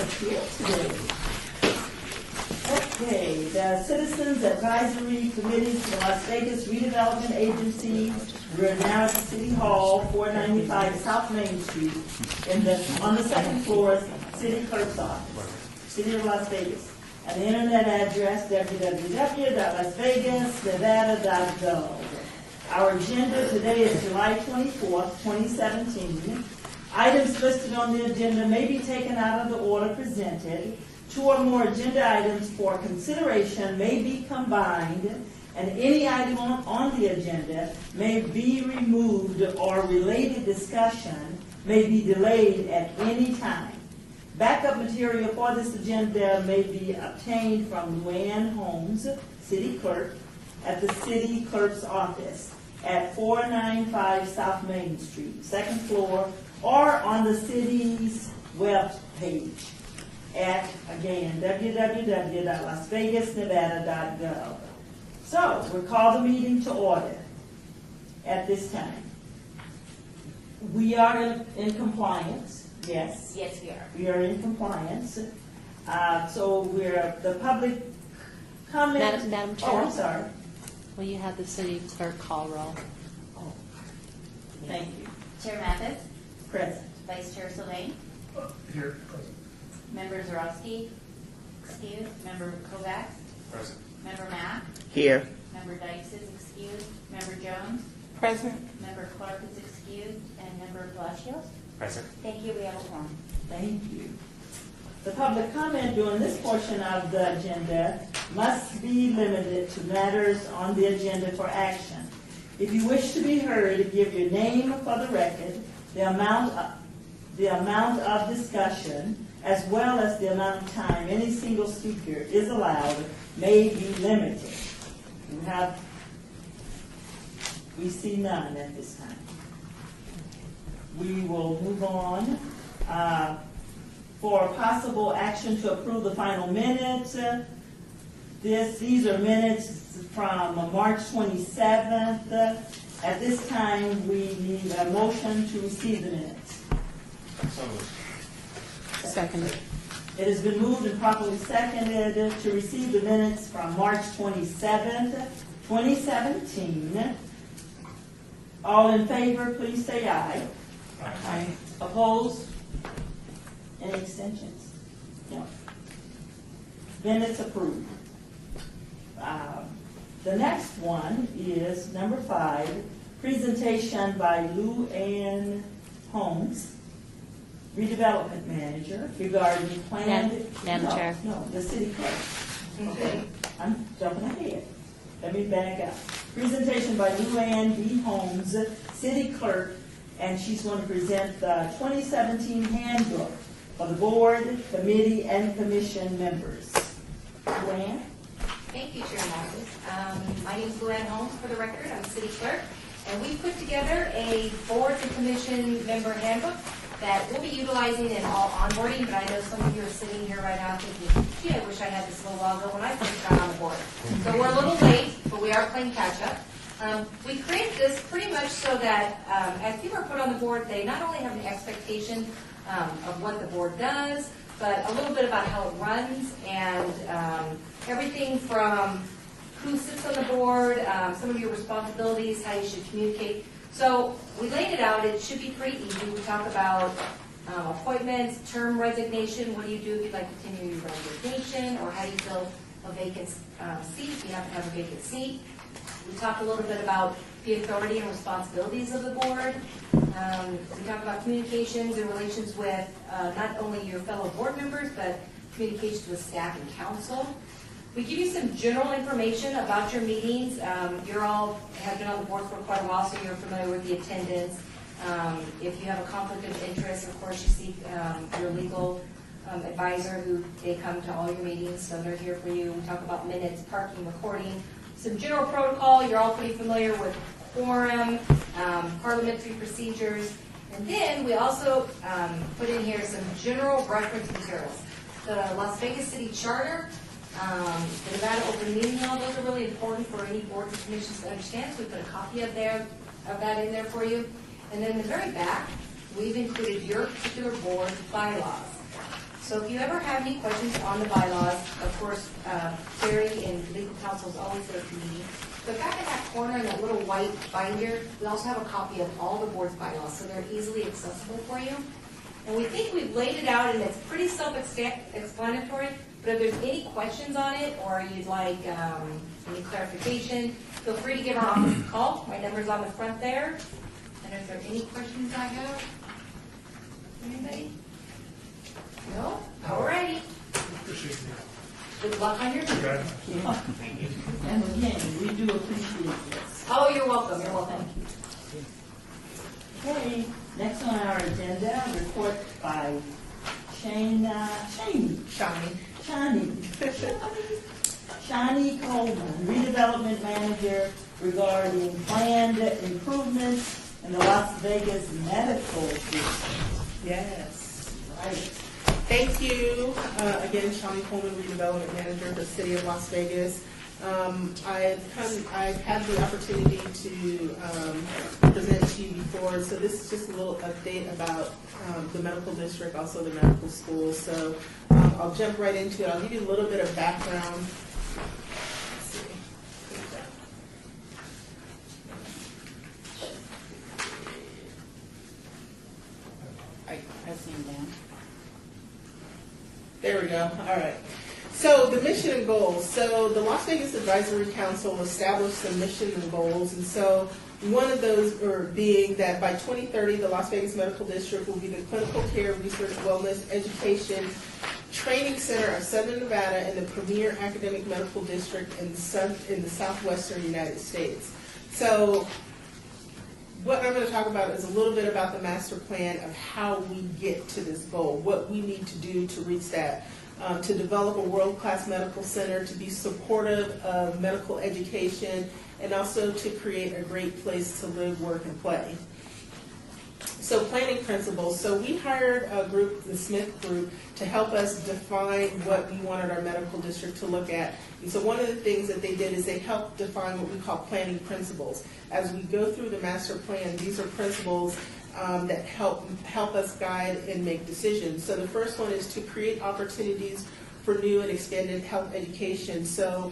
us here today. Okay, the Citizens Advisory Committee for the Las Vegas Redevelopment Agency. We're now at the City Hall, 495 South Main Street, on the second floor, City Clerk's Office, City of Las Vegas. And the internet address, www.lasvegasnevada.gov. Our agenda today is July 24th, 2017. Items listed on the agenda may be taken out of the order presented. 2 or more agenda items for consideration may be combined, and any item on the agenda may be removed or related discussion may be delayed at any time. Backup material for this agenda may be obtained from Luann Holmes, City Clerk, at the City Clerk's Office at 495 South Main Street, second floor, or on the city's web page at, again, www.lasvegasnevada.gov. So, we'll call the meeting to order at this time. We are in compliance, yes? Yes, we are. We are in compliance. So the public comment. Madam Chair. Oh, I'm sorry. Will you have the city clerk call roll? Oh, thank you. Chair Mathis, Present. Vice Chair Sylvain, Here. Present. Member Zarowski, excused. Member Kovacs, Present. Member Mack, Here. Member Dykes is excused, Member Jones, Present. Member Clark is excused, and Member Palacios. Present. Thank you. We have a quorum. Thank you. The public comment during this portion of the agenda must be limited to matters on the agenda for action. If you wish to be heard, give your name for the record, the amount of discussion, as well as the amount of time any single speaker is allowed may be limited. We see none at this time. We will move on. For possible action to approve the final minutes, these are minutes from March 27th. At this time, we need a motion to receive the minutes. So moved. Seconded. It has been moved and properly seconded to receive the minutes from March 27th, 2017. All in favor, please say aye. Aye. Opposed? Any extensions? No. Minutes approved. The next one is number 5, presentation by Lou Ann Holmes, redevelopment manager, regarding planned. Madam Chair. No, the city clerk. Okay, I'm jumping ahead. Let me back up. Presentation by Lou Ann B. Holmes, city clerk, and she's going to present the 2017 handbook for the board, committee, and commission members. Lou Ann? Thank you, Chair Mathis. My name is Luann Holmes, for the record. I'm City Clerk, and we put together a board and commission member handbook that we'll be utilizing in all onboarding, but I know some of you are sitting here right now thinking, gee, I wish I had this a little while ago when I first got on the board. So we're a little late, but we are playing catch-up. We created this pretty much so that as people are put on the board, they not only have an expectation of what the board does, but a little bit about how it runs and everything from who sits on the board, some of your responsibilities, how you should communicate. So we laid it out. It should be pretty easy. We talk about appointments, term resignation. What do you do if you'd like to continue your resignation, or how do you fill a vacant seat if you happen to have a vacant seat. We talk a little bit about the authority and responsibilities of the board. We talk about communications and relations with not only your fellow board members, but communications with staff and council. We give you some general information about your meetings. You all have been on the board for quite a while, so you're familiar with the attendance. If you have a conflict of interest, of course, you seek your legal advisor, who they come to all your meetings, so they're here for you. We talk about minutes, parking, recording, some general protocol. You're all pretty familiar with quorum, parliamentary procedures. And then we also put in here some general reference materials. The Las Vegas City Charter, the Nevada Open Meeting Law, those are really important for any boards and commissions to understand, so we put a copy of that in there for you. And then in the very back, we've included your particular board bylaws. So if you ever have any questions on the bylaws, of course, Terry and legal counsel is always there for me. But back in that corner in that little white binder, we also have a copy of all the board's bylaws, so they're easily accessible for you. And we think we've laid it out, and it's pretty self-explanatory, but if there's any questions on it, or you'd like any clarification, feel free to give our office a call. My number's on the front there. And if there are any questions I have, anybody? No? All righty. Appreciate it. Good luck on your trip. Okay. Thank you. And again, we do appreciate this. Oh, you're welcome, you're welcome. Okay, next on our agenda, report by Shani Coleman, redevelopment manager, regarding planned improvements in the Las Vegas medical district. Yes. Right. Thank you. Again, Shani Coleman, redevelopment manager for the city of Las Vegas. I've had the opportunity to present to you before, so this is just a little update about the medical district, also the medical school. So I'll jump right into it. I'll give you a little bit of background. Let's see. I see him down. There we go. All right. So the mission and goals. So the Las Vegas Advisory Council established some mission and goals, and so one of those being that by 2030, the Las Vegas Medical District will be the clinical care, research, wellness, education, training center of Southern Nevada and the premier academic medical district in the southwestern United States. So what I'm going to talk about is a little bit about the master plan of how we get to this goal, what we need to do to reach that, to develop a world-class medical center, to be supportive of medical education, and also to create a great place to live, work, and play. So planning principles. So we hired a group, the Smith Group, to help us define what we wanted our medical district to look at. And so one of the things that they did is they helped define what we call planning principles. As we go through the master plan, these are principles that help us guide and make decisions. So the first one is to create opportunities for new and expanded health education. So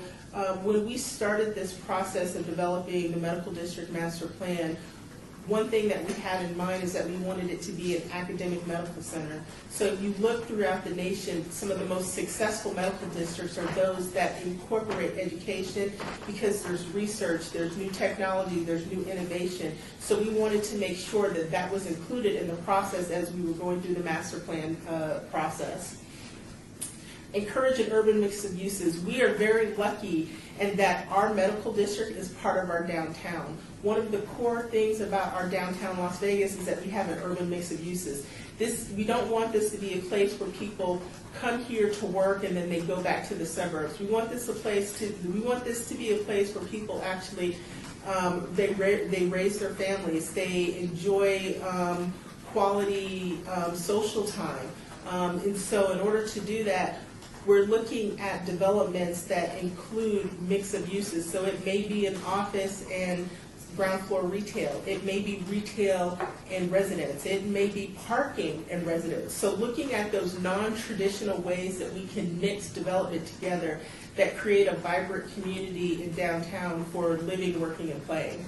when we started this process of developing the medical district master plan, one thing that we had in mind is that we wanted it to be an academic medical center. So if you look throughout the nation, some of the most successful medical districts are those that incorporate education because there's research, there's new technology, there's new innovation. So we wanted to make sure that that was included in the process as we were going through the master plan process. Encourage an urban mix of uses. We are very lucky in that our medical district is part of our downtown. One of the core things about our downtown Las Vegas is that we have an urban mix of uses. We don't want this to be a place where people come here to work and then they go back to the suburbs. We want this to be a place where people actually they raise their families, they enjoy quality social time, and so in order to do that, we're looking at developments that include mix of uses. So it may be an office and ground floor retail. It may be retail and residence. It may be parking and residence. So looking at those non-traditional ways that we can mix development together that create a vibrant community in downtown for living, working, and playing.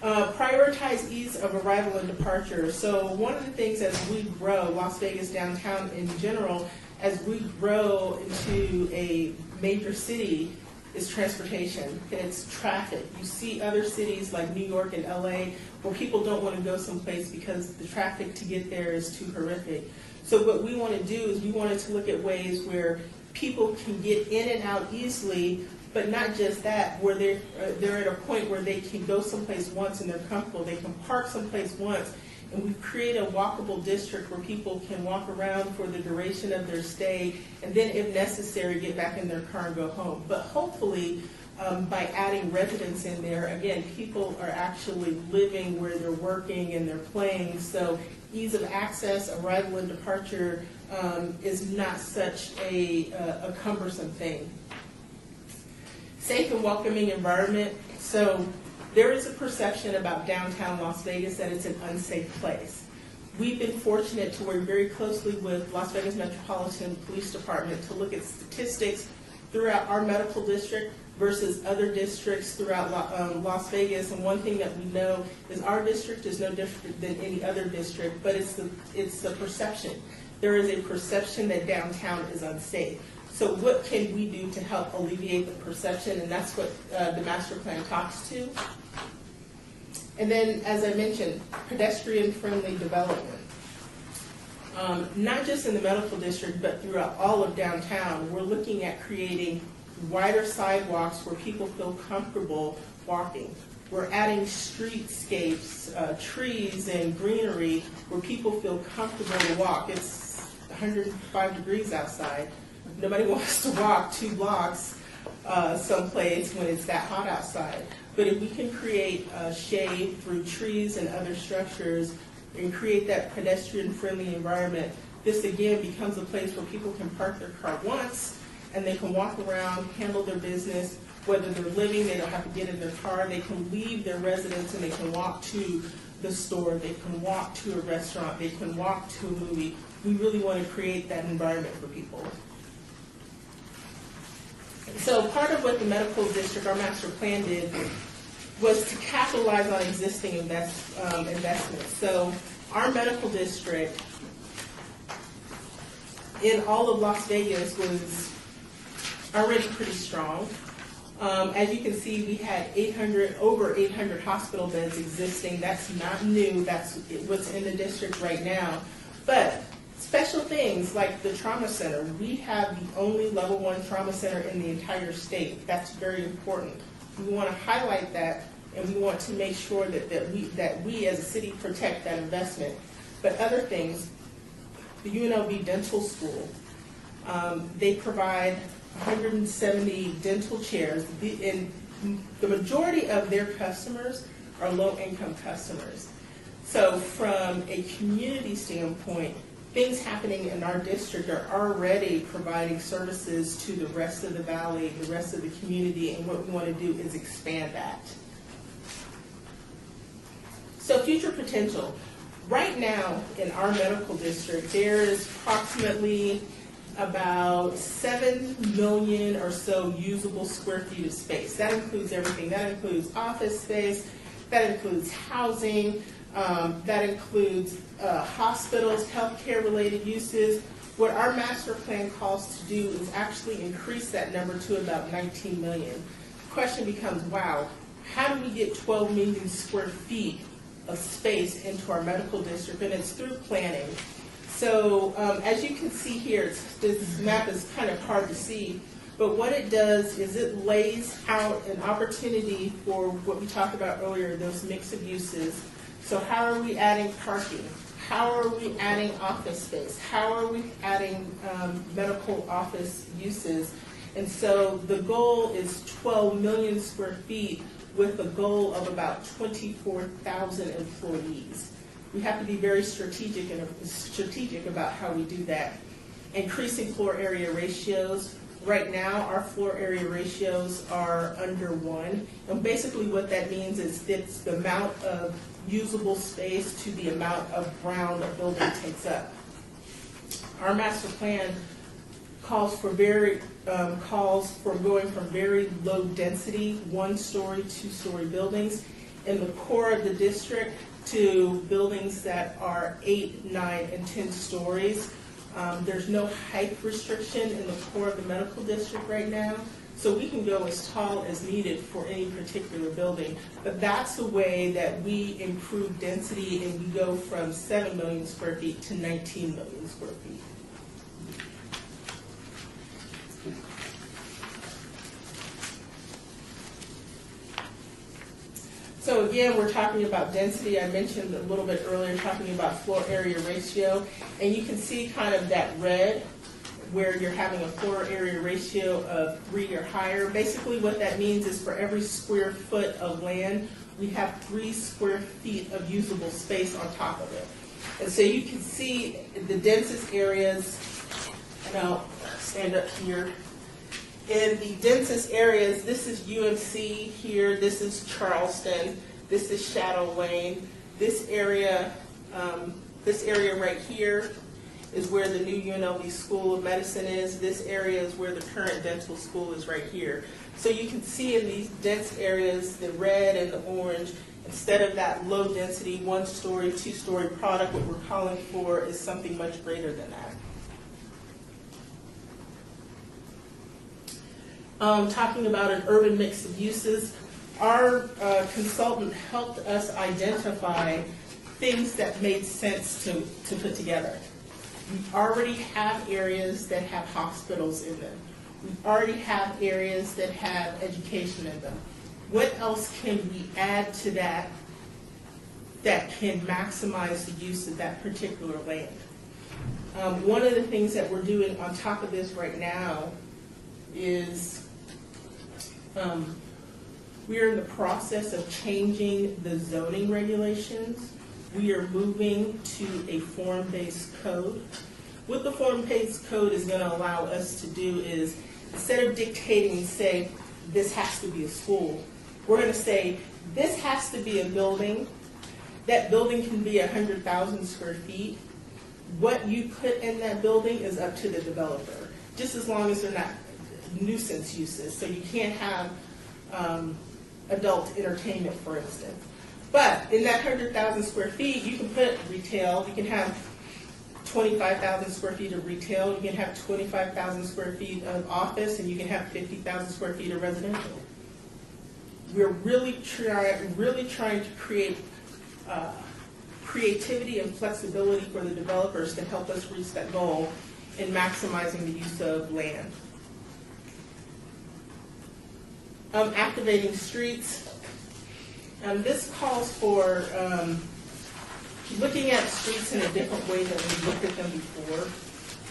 Prioritize ease of arrival and departure. So one of the things as we grow, Las Vegas downtown in general, as we grow into a major city, is transportation. It's traffic. You see other cities like New York and LA where people don't want to go someplace because the traffic to get there is too horrific. So what we want to do is we wanted to look at ways where people can get in and out easily, but not just that, where they're at a point where they can go someplace once and they're comfortable. They can park someplace once, and we create a walkable district where people can walk around for the duration of their stay, and then if necessary, get back in their car and go home. But hopefully, by adding residents in there, again, people are actually living where they're working and they're playing, so ease of access, arrival and departure is not such a cumbersome thing. Safe and welcoming environment. So there is a perception about downtown Las Vegas that it's an unsafe place. we've been fortunate to work very closely with Las Vegas Metropolitan Police Department to look at statistics throughout our medical district versus other districts throughout Las Vegas. And one thing that we know is our district is no different than any other district, but it's the perception. There is a perception that downtown is unsafe. So what can we do to help alleviate the perception? And that's what the master plan talks to. And then, as I mentioned, pedestrian-friendly development. Not just in the medical district, but throughout all of downtown, we're looking at creating wider sidewalks where people feel comfortable walking. We're adding streetscapes, trees and greenery where people feel comfortable to walk. It's 105 degrees outside. Nobody wants to walk 2 blocks someplace when it's that hot outside. But if we can create shade through trees and other structures and create that pedestrian-friendly environment, this again becomes a place where people can park their car once and they can walk around, handle their business. Whether they're living, they don't have to get in their car. They can leave their residence and they can walk to the store. They can walk to a restaurant. They can walk to a movie. We really want to create that environment for people. So part of what the medical district, our master plan did, was to capitalize on existing investments. So our medical district in all of Las Vegas was already pretty strong. As you can see, we had over 800 hospital beds existing. That's not new. That's what's in the district right now. But special things like the trauma center. We have the only level 1 trauma center in the entire state. That's very important. We want to highlight that, and we want to make sure that we as a city protect that investment. But other things, the UNLV Dental School, they provide 170 dental chairs, and the majority of their customers are low-income customers. So from a community standpoint, things happening in our district are already providing services to the rest of the valley, the rest of the community, and what we want to do is expand that. So future potential. Right now in our medical district, there is approximately about 7 million or so usable square feet of space. That includes everything. That includes office space, that includes housing, that includes hospitals, healthcare related uses. What our master plan calls to do is actually increase that number to about 19 million. The question becomes, wow, how do we get 12 million square feet of space into our medical district? And it's through planning. So as you can see here, this map is kind of hard to see, but what it does is it lays out an opportunity for what we talked about earlier, those mix of uses. So how are we adding parking? How are we adding office space? How are we adding medical office uses? And so the goal is 12 million square feet with a goal of about 24,000 employees. We have to be very strategic about how we do that. Increasing floor area ratios. Right now, our floor area ratios are under 1. And basically what that means is it's the amount of usable space to the amount of ground a building takes up. Our master plan calls for going from very low density, 1-story, 2-story buildings in the core of the district to buildings that are 8, 9, and 10 stories. There's no height restriction in the core of the medical district right now, so we can go as tall as needed for any particular building. But that's the way that we improve density, and we go from 7 million square feet to 19 million square feet. So again, we're talking about density. I mentioned a little bit earlier talking about floor area ratio, and you can see kind of that red where you're having a floor area ratio of 3 or higher. Basically what that means is for every square foot of land, we have 3 square feet of usable space on top of it. And so you can see the densest areas, and I'll stand up here. In the densest areas, this is UMC here, this is Charleston, this is Shadow Lane. This area, This area right here is where the new UNLV School of Medicine is. This area is where the current dental school is right here. So you can see in these dense areas, the red and the orange, instead of that low density, 1-story, 2-story product, what we're calling for is something much greater than that. Talking about an urban mix of uses, our consultant helped us identify things that made sense to put together. We already have areas that have hospitals in them. We already have areas that have education in them. What else can we add to that that can maximize the use of that particular land? One of the things that we're doing on top of this right now is we are in the process of changing the zoning regulations. We are moving to a form-based code. What the form-based code is going to allow us to do is, instead of dictating and say, this has to be a school, we're going to say, this has to be a building. That building can be 100,000 square feet. What you put in that building is up to the developer, just as long as they're not nuisance uses. So you can't have adult entertainment, for instance. But in that 100,000 square feet, you can put retail. You can have 25,000 square feet of retail. You can have 25,000 square feet of office, and you can have 50,000 square feet of residential. We're really trying to create creativity and flexibility for the developers to help us reach that goal in maximizing the use of land. Activating streets. This calls for looking at streets in a different way than we looked at them before.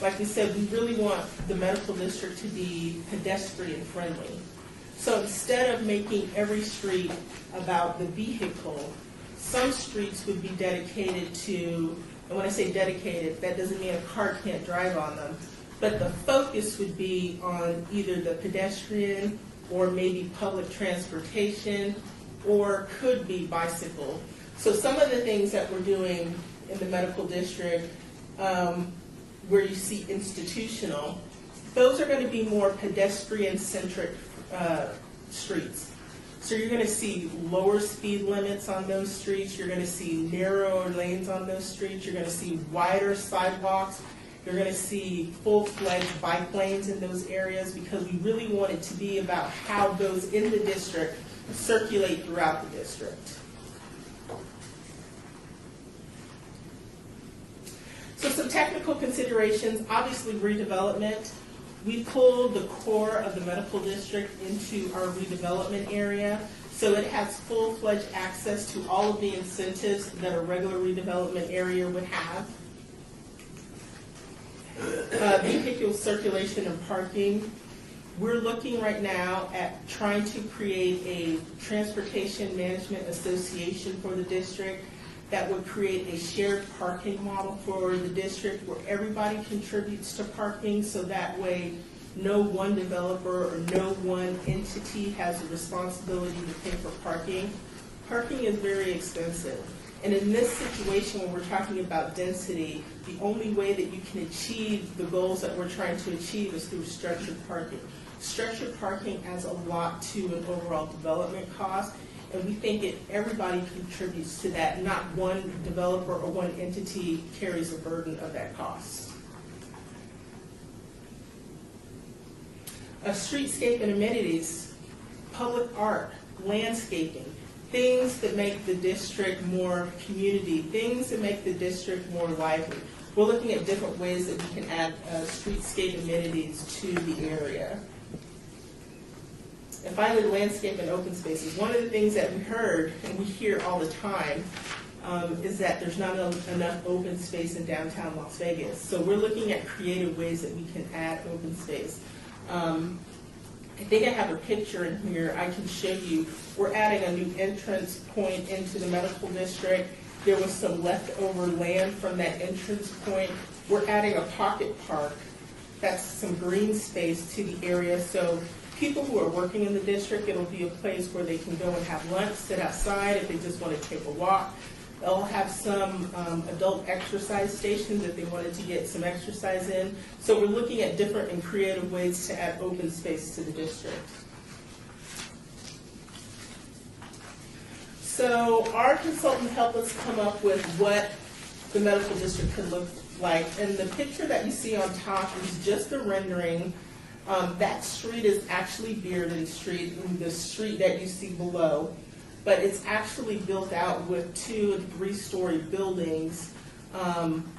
Like we said, we really want the medical district to be pedestrian friendly. So instead of making every street about the vehicle, some streets would be dedicated to, and when I say dedicated, that doesn't mean a car can't drive on them, but the focus would be on either the pedestrian or maybe public transportation, or could be bicycle. So some of the things that we're doing in the medical district, where you see institutional, those are going to be more pedestrian-centric streets. So you're going to see lower speed limits on those streets. You're going to see narrower lanes on those streets. You're going to see wider sidewalks. You're going to see full-fledged bike lanes in those areas, because we really want it to be about how those in the district circulate throughout the district. So some technical considerations, obviously redevelopment. We pulled the core of the medical district into our redevelopment area, so it has full-fledged access to all of the incentives that a regular redevelopment area would have. Vehicular circulation and parking. We're looking right now at trying to create a transportation management association for the district that would create a shared parking model for the district where everybody contributes to parking, so that way no one developer or no one entity has the responsibility to pay for parking. Parking is very expensive. And in this situation, when we're talking about density, the only way that you can achieve the goals that we're trying to achieve is through structured parking. Structured parking adds a lot to an overall development cost, and we think everybody contributes to that, not one developer or one entity carries the burden of that cost. Streetscape and amenities, public art, landscaping, things that make the district more community, things that make the district more lively. We're looking at different ways that we can add streetscape amenities to the area. And finally, landscape and open spaces. One of the things that we heard, and we hear all the time, is that there's not enough open space in downtown Las Vegas. So we're looking at creative ways that we can add open space. I think I have a picture in here I can show you. We're adding a new entrance point into the medical district. There was some leftover land from that entrance point. We're adding a pocket park. That's some green space to the area. So people who are working in the district, it'll be a place where they can go and have lunch, sit outside if they just want to take a walk. They'll have some adult exercise stations if they wanted to get some exercise in. So we're looking at different and creative ways to add open space to the district. So our consultant helped us come up with what the medical district could look like. And the picture that you see on top is just a rendering. That street is actually Bearden Street, and the street that you see below. But it's actually built out with 2- and 3-story buildings,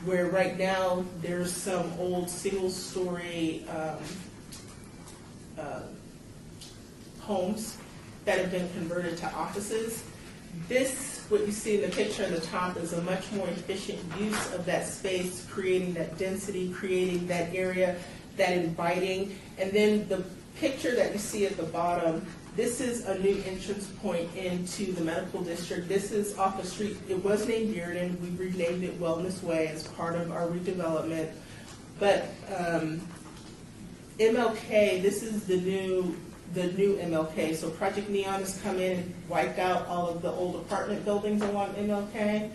where right now there's some old single-story homes that have been converted to offices. This, what you see in the picture at the top, is a much more efficient use of that space, creating that density, creating that area, that inviting. And then the picture that you see at the bottom, this is a new entrance point into the medical district. This is off a street, it was named Bearden, we renamed it Wellness Way as part of our redevelopment. But MLK, this is the new MLK. So Project Neon has come in and wiped out all of the old apartment buildings along MLK.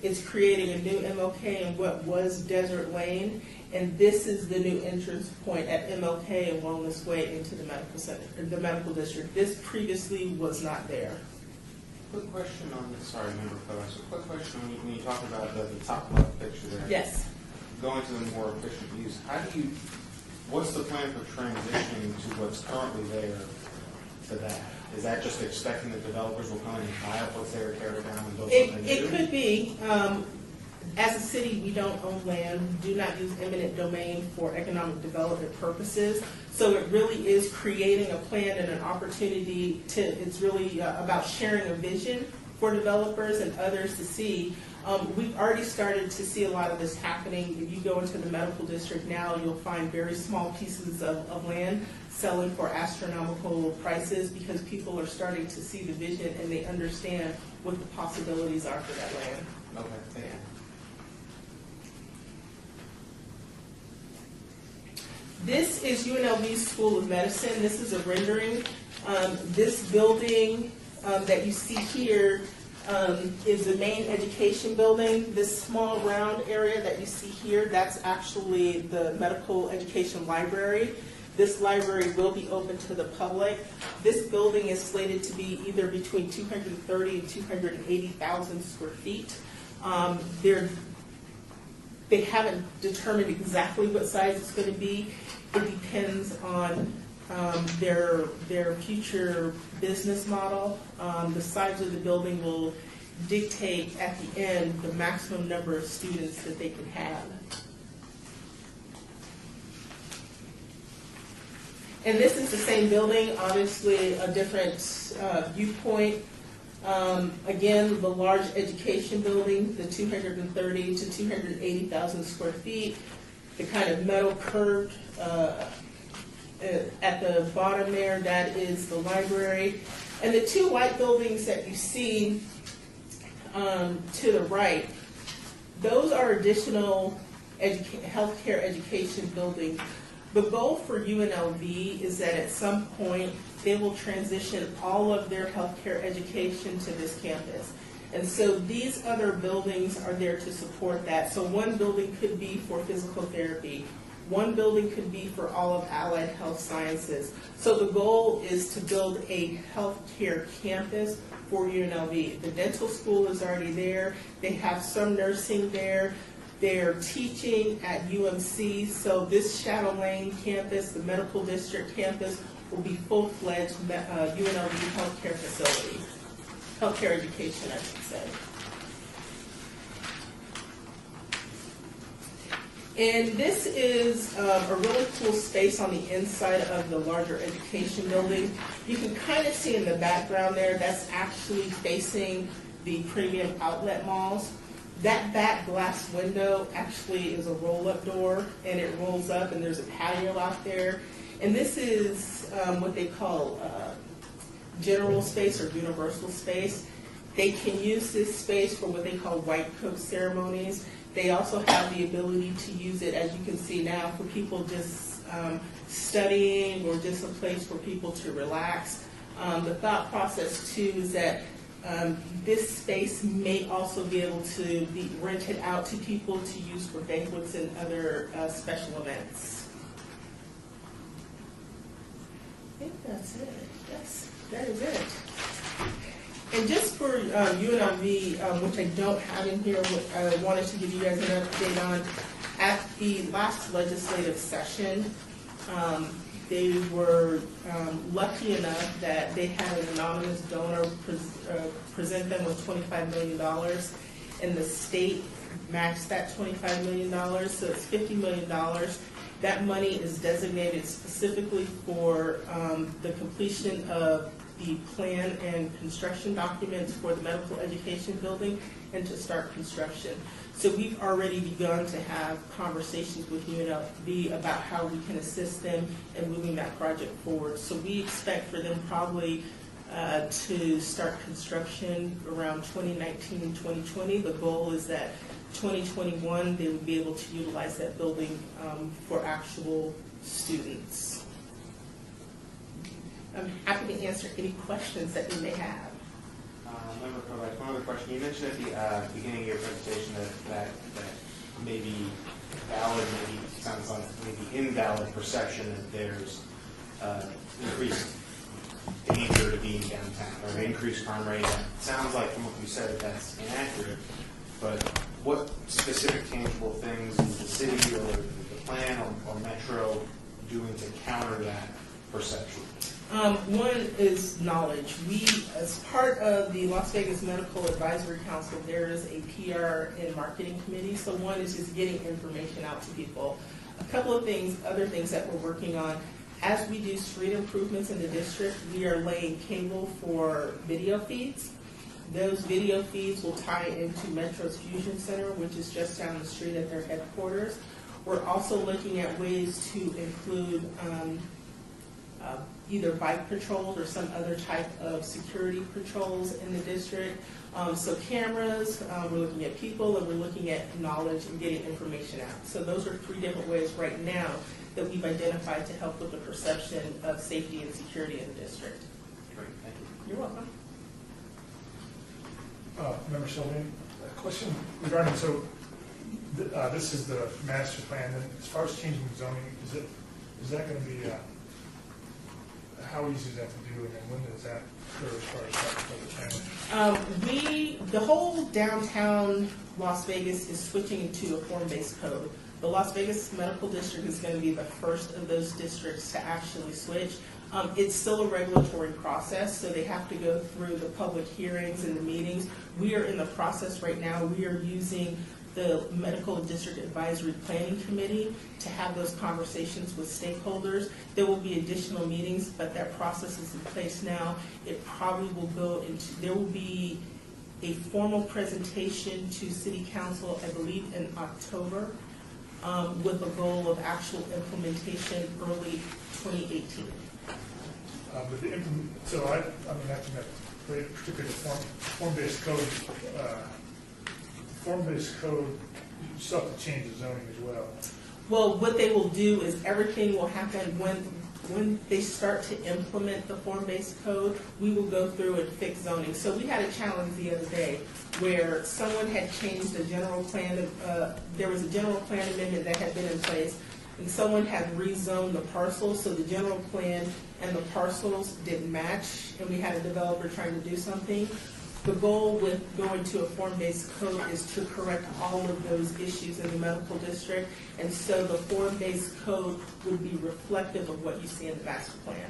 It's creating a new MLK in what was Desert Lane, and this is the new entrance point at MLK and Wellness Way into the medical center, the medical district. This previously was not there. Quick question on this, sorry, Member Cohen. So quick question when you talk about the top left picture there. Yes. Going to the more efficient use, what's the plan for transitioning to what's currently there to that? Is that just expecting that developers will come in and buy up what's there, tear it down, and build something new? It could be. As a city, we don't own land, do not use eminent domain for economic development purposes. So it really is creating a plan and an opportunity to, it's really about sharing a vision for developers and others to see. We've already started to see a lot of this happening. If you go into the medical district now, you'll find very small pieces of land selling for astronomical prices because people are starting to see the vision and they understand what the possibilities are for that land. Okay, thank you. This is UNLV's School of Medicine. This is a rendering. This building that you see here is the main education building. This small round area that you see here, that's actually the medical education library. This library will be open to the public. This building is slated to be either between 230 and 280,000 square feet. They haven't determined exactly what size it's going to be. It depends on their future business model. The size of the building will dictate at the end the maximum number of students that they can have. And this is the same building, obviously a different viewpoint. Again, the large education building, the 230 to 280,000 square feet, the kind of metal curved at the bottom there, that is the library. And the 2 white buildings that you see to the right, those are additional healthcare education buildings. The goal for UNLV is that at some point they will transition all of their healthcare education to this campus. And so these other buildings are there to support that. So one building could be for physical therapy. One building could be for all of allied health sciences. So the goal is to build a healthcare campus for UNLV. The dental school is already there. They have some nursing there. They're teaching at UMC. So this Shadow Lane campus, the medical district campus, will be full-fledged UNLV healthcare facility. Healthcare education, I should say. And this is a really cool space on the inside of the larger education building. You can kind of see in the background there, that's actually facing the premium outlet malls. That back glass window actually is a roll-up door, and it rolls up, and there's a patio out there. And this is what they call general space or universal space. They can use this space for what they call white coat ceremonies. They also have the ability to use it, as you can see now, for people just studying or just a place for people to relax. The thought process, too, is that This space may also be able to be rented out to people to use for banquets and other special events. I think that's it. Yes, that is it. And just for UNLV, which I don't have in here, I wanted to give you guys an update on. At the last legislative session, they were lucky enough that they had an anonymous donor present them with $25 million, and the state matched that $25 million, so it's $50 million. That money is designated specifically for the completion of the plan and construction documents for the medical education building and to start construction. So we've already begun to have conversations with UNLV about how we can assist them in moving that project forward. So we expect for them probably to start construction around 2019 and 2020. The goal is that 2021 they would be able to utilize that building for actual students. I'm happy to answer any questions that you may have. Member Kovacs, one other question. You mentioned at the beginning of your presentation that maybe valid, maybe sounds like maybe invalid perception that there's increased danger to being downtown or increased crime rate. It sounds like from what you said that that's inaccurate, but what specific tangible things is the city or the plan or Metro doing to counter that perception? One is knowledge. We, as part of the Las Vegas Medical Advisory Council, there is a PR and marketing committee. So one is just getting information out to people. A couple of things, other things that we're working on. As we do street improvements in the district, we are laying cable for video feeds. Those video feeds will tie into Metro's Fusion Center, which is just down the street at their headquarters. We're also looking at ways to include either bike patrols or some other type of security patrols in the district. So cameras, we're looking at people, and we're looking at knowledge and getting information out. So those are three different ways right now that we've identified to help with the perception of safety and security in the district. Great, thank you. You're welcome. Member Sylvain, a question regarding, so this is the master plan, and as far as changing zoning, is that going to be, how easy is that to do, and then when does that occur as far as that for the change? The whole downtown Las Vegas is switching into a form-based code. The Las Vegas Medical District is going to be the first of those districts to actually switch. It's still a regulatory process, so they have to go through the public hearings and the meetings. We are in the process right now. We are using the Medical District Advisory Planning Committee to have those conversations with stakeholders. There will be additional meetings, but that process is in place now. It probably will go into, there will be a formal presentation to City Council, I believe, in October, with a goal of actual implementation early 2018. But the so I mean, that's a particular form-based code. Form-based code, you still have to change the zoning as well. Well, what they will do is everything will happen when they start to implement the form-based code. We will go through and fix zoning. So we had a challenge the other day where someone had changed the general plan. There was a general plan amendment that had been in place, and someone had rezoned the parcels, so the general plan and the parcels didn't match, and we had a developer trying to do something. The goal with going to a form-based code is to correct all of those issues in the medical district, and so the form-based code would be reflective of what you see in the master plan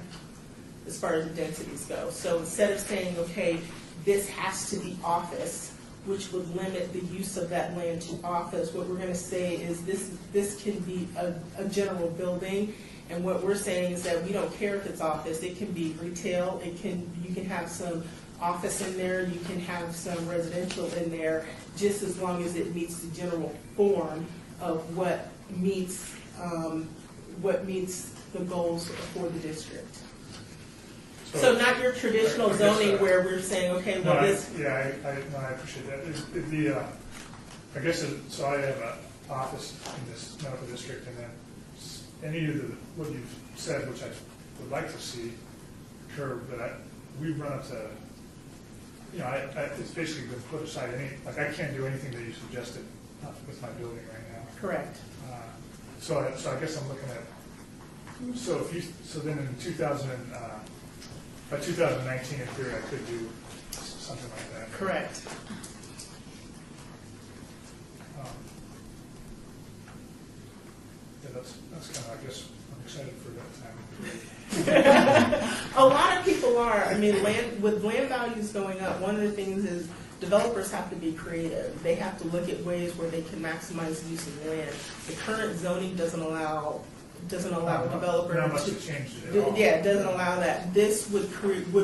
as far as the densities go. So instead of saying, okay, this has to be office, which would limit the use of that land to office, what we're going to say is this can be a general building, and what we're saying is that we don't care if it's office. It can be retail. You can have some office in there, you can have some residential in there, just as long as it meets the general form of what meets the goals for the district. So not your traditional zoning where we're saying, okay, well, this. I appreciate that. I guess so. I have an office in this medical district, and then any of what you've said, which I would like to see occur, but we run into you know, it's basically been put aside. Like I can't do anything that you suggested with my building right now. Correct. So I guess I'm looking at, so then in by 2019 in theory, I could do something like that. Correct. Yeah, that's kind of, I guess, I'm excited for that time. A lot of people are. I mean, with land values going up, one of the things is developers have to be creative. They have to look at ways where they can maximize use of land. The current zoning doesn't allow a developer Not much to has changed at all. yeah, it doesn't allow that. This would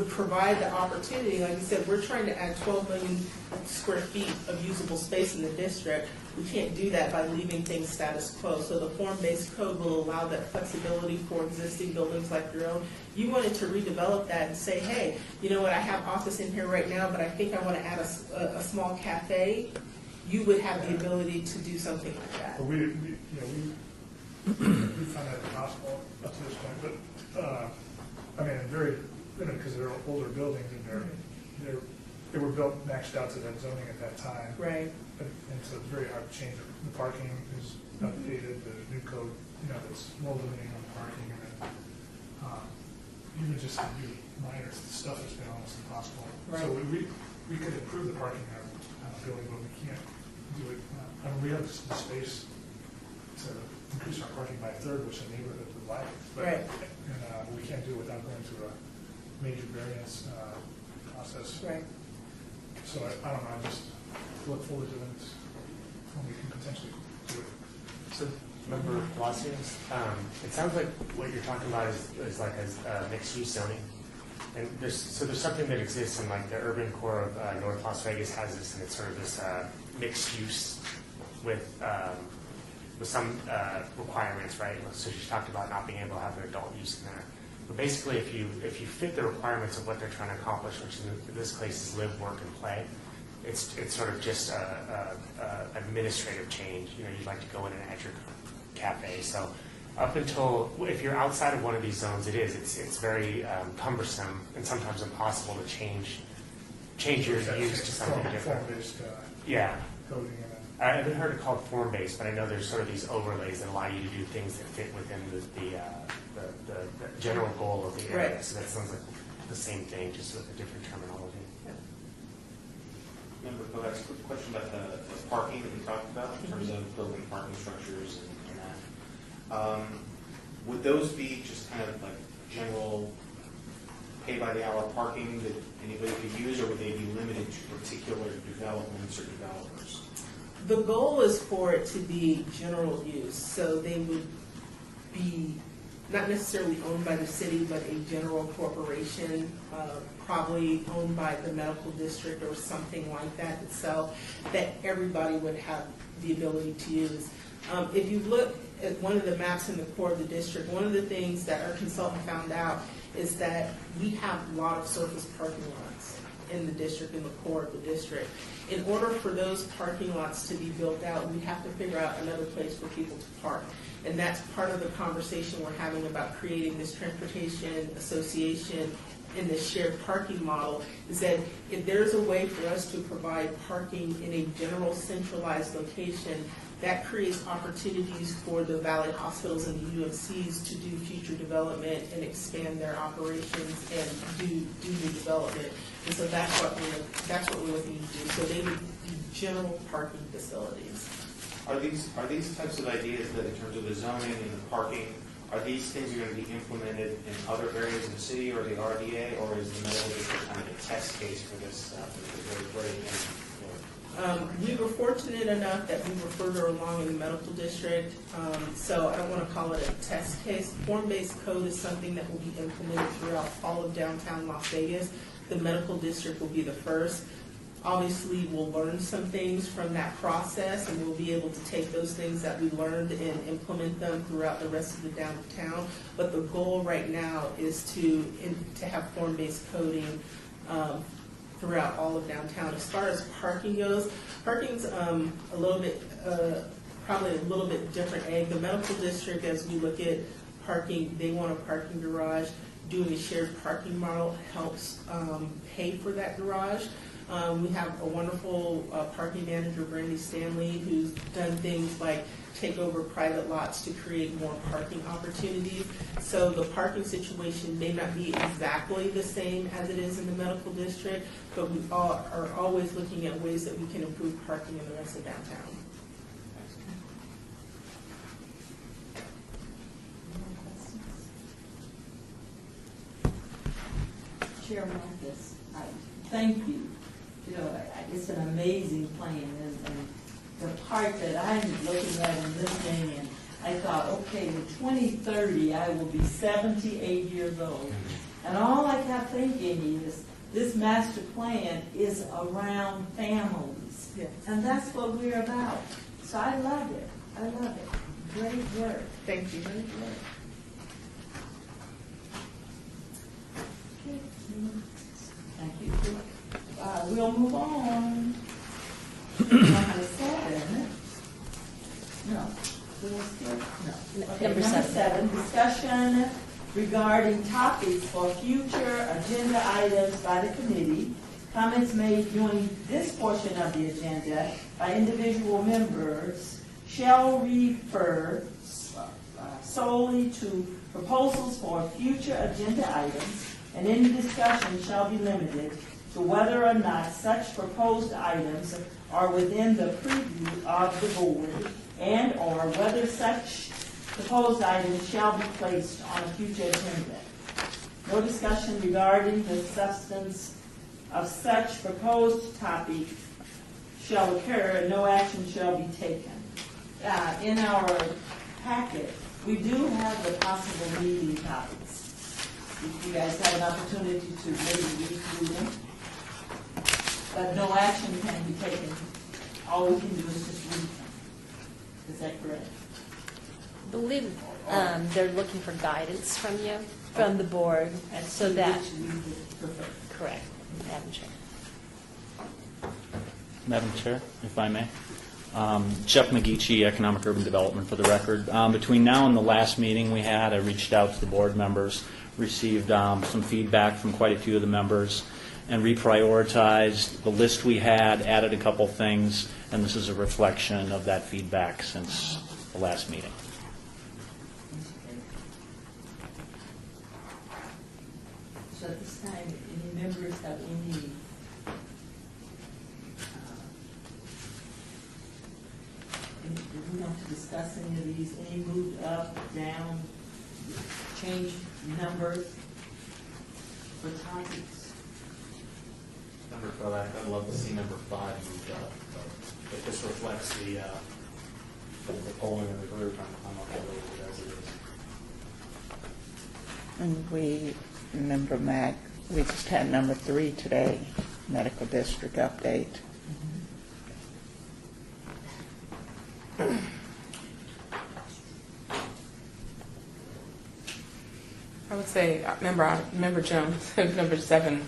provide the opportunity. Like I said, we're trying to add 12 million square feet of usable space in the district. We can't do that by leaving things status quo. So the form-based code will allow that flexibility for existing buildings like your own. You wanted to redevelop that and say, hey, you know what, I have office in here right now, but I think I want to add a small cafe. You would have the ability to do something like that. But we found that impossible up to this point, but, I mean, very limited because they're older buildings and they were built, maxed out to that zoning at that time. Right. And so it's very hard to change. The parking is updated, the new code, you know, that's more limiting on parking, and then, even just to do minor stuff has been almost impossible. Right. So we could improve the parking on a building, but we can't do it, I mean, we have the space to increase our parking by a third, which the neighborhood would like. But, Right. And we can't do it without going through a major variance process. Right. So I don't know, I just look forward to when we can potentially do it. So, Member Palacios, it sounds like what you're talking about is like a mixed-use zoning. And there's something that exists in like the urban core of North Las Vegas has this, and it's sort of this mixed use with some requirements, right? So she talked about not being able to have an adult use in there. But basically, if you fit the requirements of what they're trying to accomplish, which in this case is live, work, and play, it's sort of just a administrative change. You know, you'd like to go in and add your cafe. So up until, if you're outside of one of these zones, it's very cumbersome and sometimes impossible to change your use to something different. Form-based Yeah. coding and I haven't heard it called form-based, but I know there's sort of these overlays that allow you to do things that fit within the general goal of the area. Right. So that sounds like the same thing, just with a different terminology. Member Kovacs, quick question about the parking that we talked about in terms of building parking structures and that. Would those be just kind of like general pay-by-the-hour parking that anybody could use, or would they be limited to particular developments or developers? The goal is for it to be general use, so they would be not necessarily owned by the city, but a general corporation, probably owned by the medical district or something like that itself, that everybody would have the ability to use. If you look at one of the maps in the core of the district, one of the things that our consultant found out is that we have a lot of surface parking lots in the district, in the core of the district. In order for those parking lots to be built out, we have to figure out another place for people to park. And that's part of the conversation we're having about creating this transportation association in this shared parking model, is that if there's a way for us to provide parking in a general centralized location, that creates opportunities for the Valley hospitals and the UMCs to do future development and expand their operations and do new development. And so that's what we're looking to do. So they would be general parking facilities. Are these types of ideas that, in terms of the zoning and the parking, are these things that are going to be implemented in other areas of the city or the RDA, or is the medical district kind of a test case for this stuff? We were fortunate enough that we were further along in the medical district, so I don't want to call it a test case. Form-based code is something that will be implemented throughout all of downtown Las Vegas. The medical district will be the first. Obviously, we'll learn some things from that process, and we'll be able to take those things that we learned and implement them throughout the rest of the downtown. But the goal right now is to have form-based coding throughout all of downtown. As far as parking goes, parking's a little bit, probably a little bit different egg. The medical district, as we look at parking, they want a parking garage. Doing a shared parking model helps pay for that garage. We have a wonderful parking manager, Brandy Stanley, who's done things like take over private lots to create more parking opportunities. So the parking situation may not be exactly the same as it is in the medical district, but we are always looking at ways that we can improve parking in the rest of downtown. Chair Mathis, thank you. You know, it's an amazing plan, and the part that I'm looking at and listening, and I thought, okay, in 2030, I will be 78 years old. And all I kept thinking is, this master plan is around families. Yes. And that's what we're about. So I love it. I love it. Great work. Thank you. Great work. Thank you. We'll move on. Number 7. No. We'll still, no. Okay, Number number 7. 7, discussion regarding topics for future agenda items by the committee. Comments made during this portion of the agenda by individual members shall refer solely to proposals for future agenda items, and any discussion shall be limited to whether or not such proposed items are within the preview of the board, and/or whether such proposed items shall be placed on a future agenda. No discussion regarding the substance of such proposed topic shall occur, and no action shall be taken. In our packet, we do have the possible meeting topics. If you guys have an opportunity to maybe read through them. But no action can be taken. All we can do is just read them. Is that correct? I believe they're looking for guidance from you, from the board, And so that, which we would prefer. correct, Madam Chair. Madam Chair, if I may. Jeff McGeechee, Economic Urban Development, for the record. Between now and the last meeting we had, I reached out to the board members, received some feedback from quite a few of the members, and reprioritized the list we had, added a couple things, and this is a reflection of that feedback since the last meeting. So at this time, any members have any do we want to discuss any of these, any moved up, down, change numbers for topics? Number 5, I'd love to see number 5 moved up, but if this reflects the polling of the group, I'm okay with it as it is. And we, remember, Mac, we just had number 3 today, medical district update. I would say, member Jones, number 7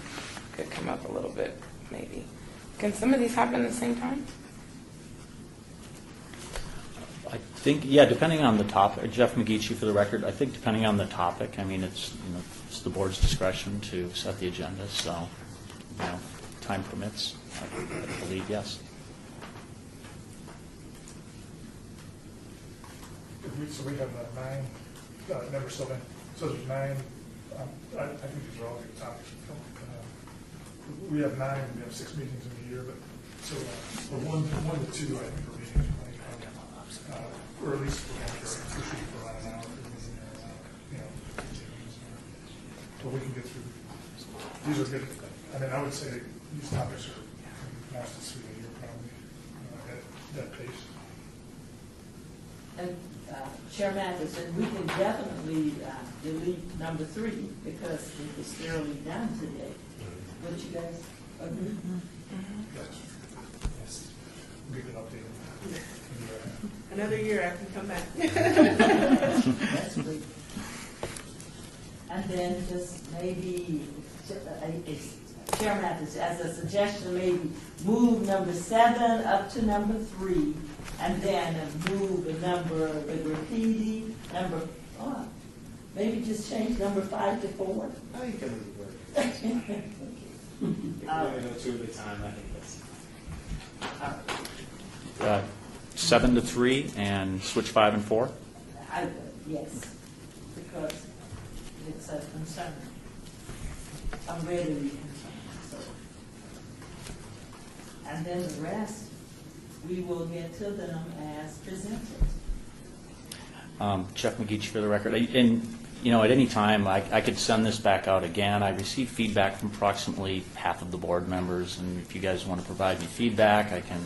could come up a little bit, maybe. Can some of these happen at the same time? I think, yeah, depending on the topic, Jeff McGeechee for the record, I think depending on the topic, I mean, it's the board's discretion to set the agenda, so, time permits, I believe, yes. So we have 9 members still in. So there's 9. I think these are all good topics. We have 9. We have 6 meetings in the year, but so one to 2, I think, are meetings. Or at least we're shooting for around an hour. But we can get through. These are good. I mean, I would say these topics are last through the year probably at that pace. And Chair Mathis, and we can definitely delete number 3 because it was fairly done today. Would you guys agree? Yes. We can update them. Another year I can come back. That's great. And then just maybe, Chair Mathis, as a suggestion, maybe move number 7 up to number 3, and then move the number, the graffiti, number 4. Maybe just change number 5 to 4. I think it would work. If we only know two at a time, I think that's. 7 to 3 and switch 5 and 4? I would, yes, because it's a concern. I'm really concerned, so. And then the rest, we will get to them as presented. Jeff McGeach for the record. And, you know, at any time, I could send this back out again. I received feedback from approximately half of the board members, and if you guys want to provide me feedback, I can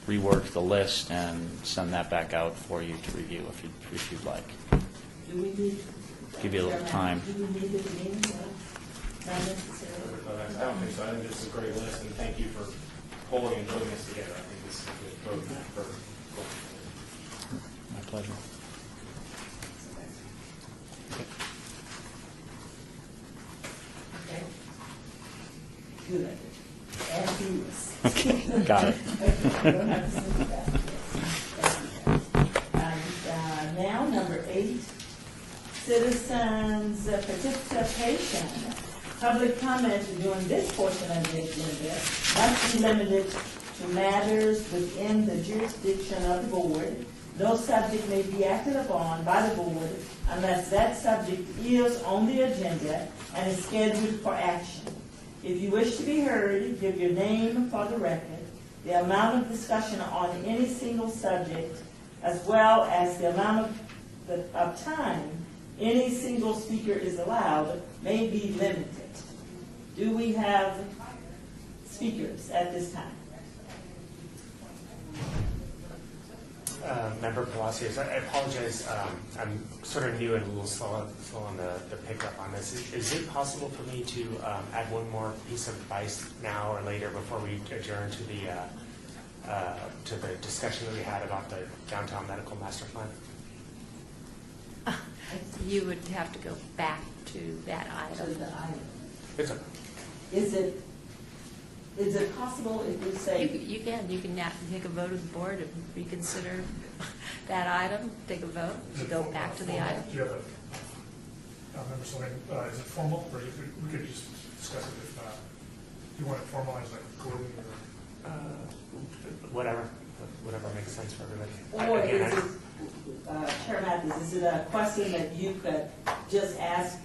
rework the list and send that back out for you to review if you'd like. Do we need? Give you a little time. Do we need it again? Not necessarily. I don't think so. I think this is a great list, and thank you for pulling and putting this together. I think this is a good roadmap for. My pleasure. Okay. Good. And do this. Okay, got it. And now, number 8, citizens participation. Public comment during this portion of the agenda must be limited to matters within the jurisdiction of the board. No subject may be acted upon by the board unless that subject is on the agenda and is scheduled for action. If you wish to be heard, give your name for the record, the amount of discussion on any single subject, as well as the amount of time any single speaker is allowed may be limited. Do we have speakers at this time? Member Palacios, I apologize. I'm sort of new and a little slow on the pickup on this. Is it possible for me to add one more piece of advice now or later before we adjourn to the discussion that we had about the downtown medical master plan? You would have to go back to that To item. the item. It's okay. Is it possible if we say? You can now take a vote of the board and reconsider that item, take a vote, Is it go formal- back to the formal? item. Do you have Member Swain, is it formal, or we could just discuss it if you want it formalized, like quarterly or? Whatever makes sense for everybody. Or Again, is it, Chair Mathis, is it a question that you could just ask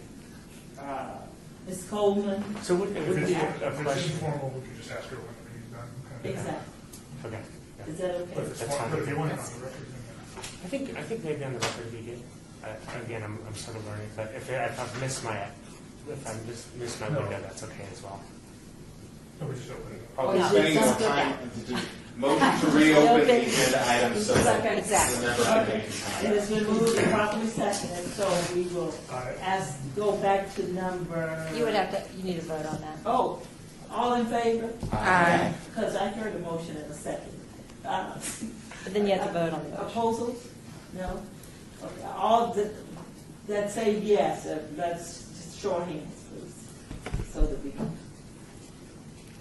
Ms. Coleman? So would If it be a it's question? informal, we could just ask her when the meeting's done. kind of. Exactly. Okay. Yeah. Is that But okay? if it's That's formal, fine. but if you want it on the record, then. I think maybe on the record would be good. Again, I'm sort of learning, but if I've missed my window, that's okay as well. No, we just open it up. Probably Yeah. spending more Sounds good. time to do, motion to reopen the agenda items so that Exactly. the member can Okay. make It time. has been moved and properly seconded, so we will go back to number. You would have to, you need a vote on that. Oh, all in favor? Aye. Because I heard a motion in a second. But then you have to vote on the motion. Opposals? No? Okay, all that say yes, let's just show our hands, please, so that we can.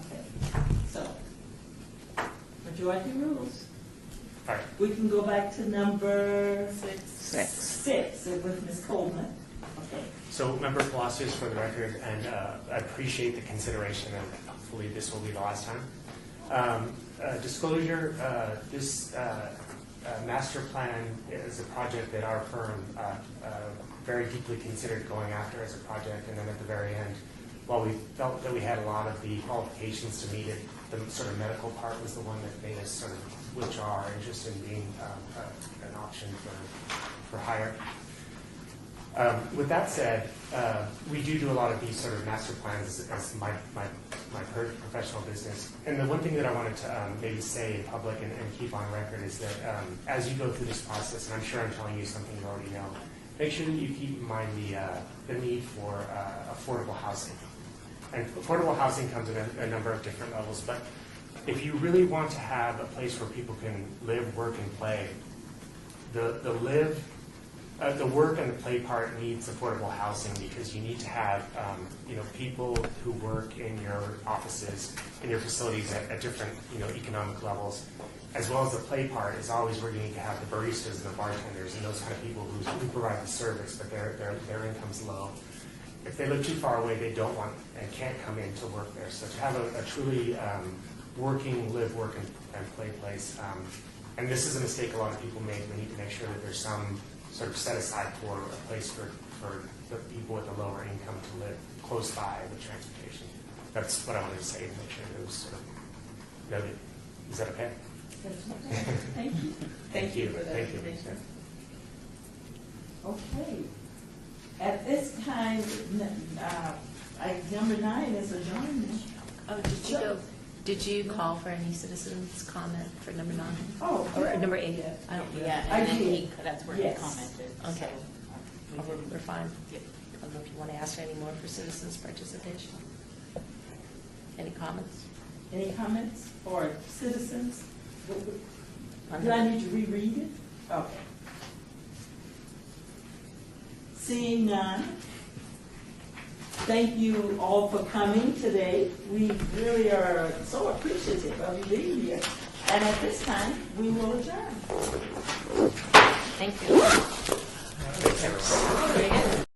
Okay, so, majority rules. All right. We can go back to number 6. 6 with Ms. Coleman. Okay. So, Member Palacios, for the record, and I appreciate the consideration, and hopefully this will be the last time. Disclosure, this master plan is a project that our firm very deeply considered going after as a project, and then at the very end, while we felt that we had a lot of the qualifications to meet it, the sort of medical part was the one that made us sort of withdraw our interest in being an option for hire. With that said, we do a lot of these sort of master plans as my professional business. And the one thing that I wanted to maybe say in public and keep on record is that as you go through this process, and I'm sure I'm telling you something you already know, make sure that you keep in mind the need for affordable housing. And affordable housing comes in a number of different levels, but if you really want to have a place where people can live, work, and play, the work and the play part needs affordable housing because you need to have people who work in your offices, in your facilities at different economic levels, as well as the play part is always where you need to have the baristas and the bartenders and those kind of people who provide the service, but their income's low. if they live too far away, they don't want and can't come in to work there. So to have a truly working, live, work, and play place. And this is a mistake a lot of people make. We need to make sure that there's some sort of set aside for a place for the people with a lower income to live close by with transportation. That's what I wanted to say to make sure that it was sort of noted. Is that okay? Thank you. Thank you for that Thank you. information. Okay. At this time, number 9 is adjournment. Oh, did you call for any citizens' comment for number 9? Oh, Or number 8? I don't, Yeah, I and then did. he, that's where he Yes. commented. Okay. So, we did. We're fine. Yep. I don't know if you want to ask any more for citizens' participation. Any comments? Any comments or citizens? Do I need to reread it? Okay. Seeing none, thank you all for coming today. We really are so appreciative of you being here. And at this time, we will adjourn. Thank you. Thanks, everyone. Very good.